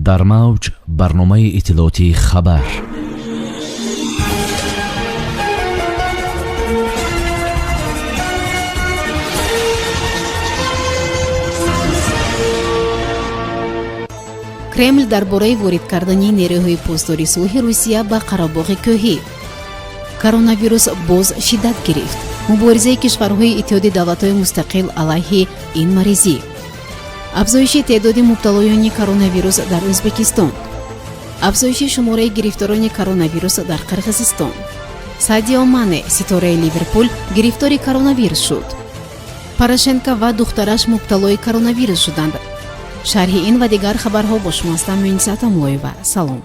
дар мавҷ барномаи иттилоотии хабар. Кремл дар бораи ворид кардани нерӯҳои постдори сулҳи Русия ба Қаробоғи кӯҳӣ. Коронавирус боз шиддат гирифт. Муборизаи кишварҳои Иттиҳоди давлатҳои мустақил алайҳи ин маризӣ. Афзоиши теъдоди мубталоёни коронавирус дар Ӯзбекистон. Афзоиши шумораи гирифторони коронавирус дар Қирғизистон. Садио Мане, ситораи Ливерпул, гирифтори коронавирус шуд. Порошенко ва духтараш мубталои коронавирус шуданд. шарҳи ин ва дигар хабарҳо бо шумо ҳастам. Муниса Атамуллоева. Салом.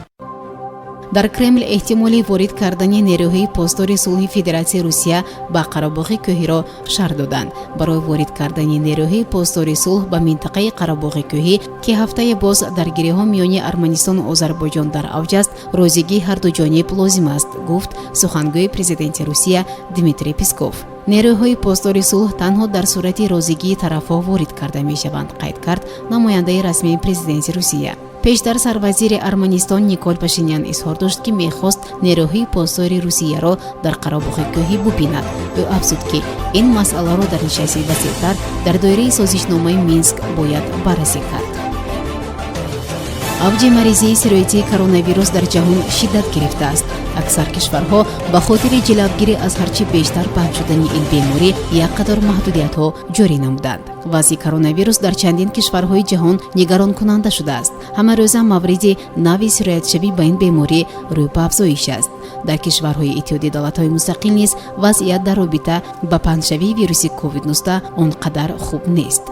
дар Кремл эҳтимоли ворид кардани нерӯҳои постдори сулҳи Федератсияи Русия ба Қаробоғи кӯҳиро шарҳ доданд. Барои ворид кардани нерӯҳои постдори сулҳ ба минтақаи Қаробоғи кӯҳӣ, ки ҳафтаи боз даргириҳо миёни Арманистону Озарбойҷон дар авҷ аст, розигии ҳарду ҷониб лозим аст, гуфт сухангӯи президенти Русия Дмитрий Песков. нерӯҳои постдори сулҳ танҳо дар сурати розигии тарафҳо ворид карда мешаванд, қайд кард намояндаи расмии президенти Русия. пештар сарвазири Арманистон Никол Пашинян изҳор дошт, ки мехост нерӯҳои постдори Русияро дар Қаробоғи кӯҳӣ бубинад. ӯ афзуд, ки ин масъаларо дар нишасти васеътар дар доираи созишномаи Минск бояд баррасӣ кард. авҷи маризии сироятии коронавирус дар ҷаҳон шиддат гирифтааст. аксар кишварҳо ба хотири ҷилавгирӣ аз ҳарчи бештар паҳн шудани ин беморӣ як қатор маҳдудиятҳо ҷорӣ намуданд. вазъи коронавирус дар чандин кишварҳои ҷаҳон нигаронкунанда шудааст. ҳамарӯза мавриди нави сироятшавӣ ба ин беморӣ рӯй ба афзоиш аст. дар кишварҳои Иттиҳоди давлатҳои мустақил низ вазъият дар робита ба паҳншавии вируси COVID-19 он қадар хуб нест.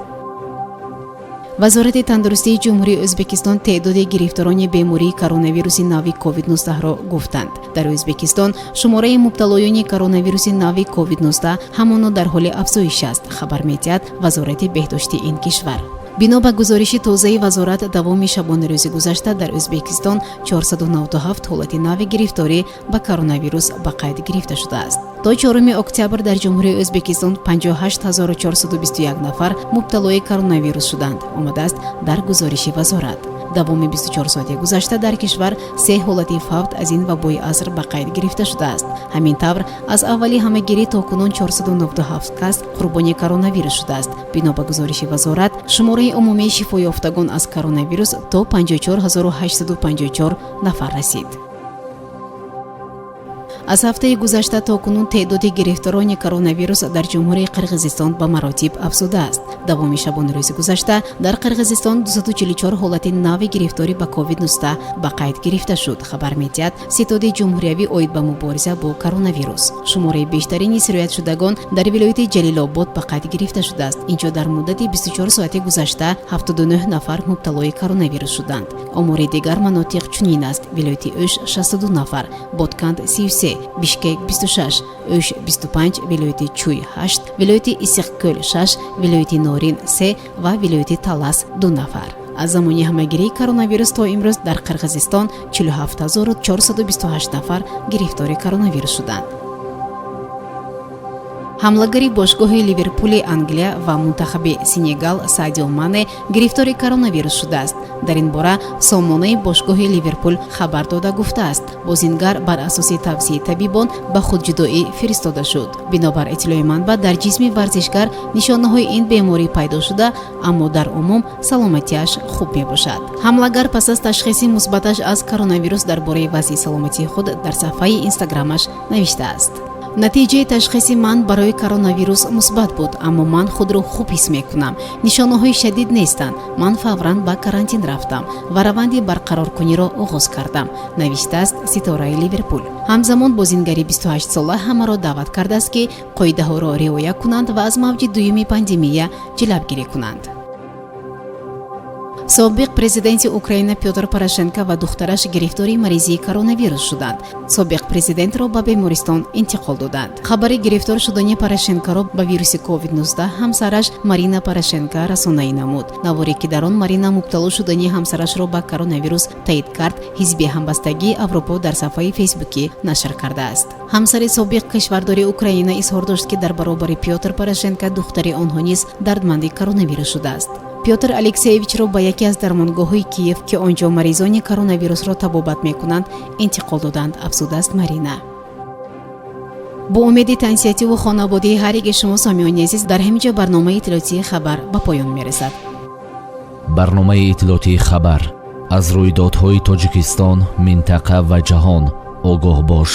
вазорати тандурустии ҷумҳурии Ӯзбекистон теъдоди гирифторони бемории коронавируси нави COVID-19-ро гуфтанд. дар Ӯзбекистон шумораи мубталоёни коронавируси нави COVID-19 ҳамоно дар ҳоли афзоиш аст, хабар медиҳад вазорати беҳдошти ин кишвар. бино ба гузориши тозаи вазорат, давоми шабонарӯзи гузашта дар Ӯзбекистон 497 ҳолати нави гирифторӣ ба коронавирус ба қайд гирифта шудааст. то 4 октябр дар ҷумҳурии Ӯзбекистон 58421 нафар мубталои коронавирус шуданд, омадааст дар гузориши вазорат. давоми 24 соати гузашта дар кишвар 3 ҳолати фавт аз ин вабои аср ба қайд гирифта шудааст. ҳамин тавр аз аввали ҳамагирӣ то кунун 497 кас қурбони коронавирус шудааст. бино ба гузориши вазорат, шумораи умумии шифоёфтагон аз коронавирус то 54854 нафар расид. аз ҳафтаи гузашта то кунун теъдоди гирифторони коронавирус дар ҷумҳурии Қирғизистон ба маротиб афзудааст. давоми шабонарӯзи гузашта дар Қирғизистон 244 ҳолати нави гирифторӣ ба COVID-19 ба қайд гирифта шуд, хабар медиҳад ситоди ҷумҳуриявӣ оид ба мубориза бо коронавирус. шумораи бештарини сироятшудагон дар вилояти Ҷалилобод ба қайд гирифта шудааст. инҷо дар муддати 24 соати гузашта 79 нафар мубталои коронавирус шуданд. омори дигар манотиқ чунин аст: вилояти Ӯш 62 нафар, Ботканд 33, Бишкек 26, Ӯш 25, вилояти Чуй 8, вилояти Исиқкӯл 6, вилояти Норин 3 ва вилояти Талас 2 нафар. аз замони ҳамагирии коронавирус то имрӯз дар Қирғизистон 47428 нафар гирифтори коронавирус шуданд. ҳамлагари бошгоҳи Ливерпули Англия ва мунтахаби Сенегал Садио Мане гирифтори коронавирус шудааст. дар ин бора сомонаи бошгоҳи Ливерпул хабар дода гуфтааст, бозингар бар асоси тавсияи табибон ба худҷудоӣ фиристода шуд. бинобар иттилои манба, дар ҷисми варзишгар нишонаҳои ин беморӣ пайдо шуда, аммо дар умум саломатиаш хуб мебошад. ҳамлагар пас аз ташхиси мусбаташ аз коронавирус дар бораи вазъи саломатии худ дар сафҳаи инстаграмаш навиштааст: натиҷаи ташхиси ман барои коронавирус мусбат буд, аммо ман худро хуб ҳис мекунам. нишонаҳои шадид нестанд. ман фавран ба карантин рафтам ва раванди барқароркуниро оғоз кардам, навиштааст ситораи Ливерпул. ҳамзамон бозингари 28 сола ҳамаро даъват кардааст, ки қоидаҳоро риоя кунанд ва аз мавҷи дуюми пандемия ҷилавгирӣ кунанд. собиқ президенти Украина Петр Порошенко ва духтараш гирифтори маризии коронавирус шуданд. собиқ президентро ба бемористон интиқол доданд. хабари гирифтор шудани Порошенкоро ба вируси COVID-19 ҳамсараш Марина Порошенко расонаӣ намуд. наворе ки дар он Марина мубтало шудани ҳамсарашро ба коронавирус таъид кард, ҳизби ҳамбастагии Аврупо дар сафҳаи фейсбукӣ нашр кардааст. ҳамсари собиқ кишвардори Украина изҳор дошт, ки дар баробари Петр Порошенко духтари онҳо низ дардманди коронавирус шудааст. пётр алексеевичро ба яке аз дармонгоҳҳои киев ки онҷо маризони коронавирусро табобат мекунанд интиқол доданд, афзудааст Марина. бо умеди тансиятиву хонаводии ҳар яки шумо сомиёни азиз, дар ҳамин ҷо барномаи иттилоотии хабар ба поён мерасад. барномаи иттилоотии хабар аз рӯйдодҳои Тоҷикистон, минтақа ва ҷаҳон огоҳ бош.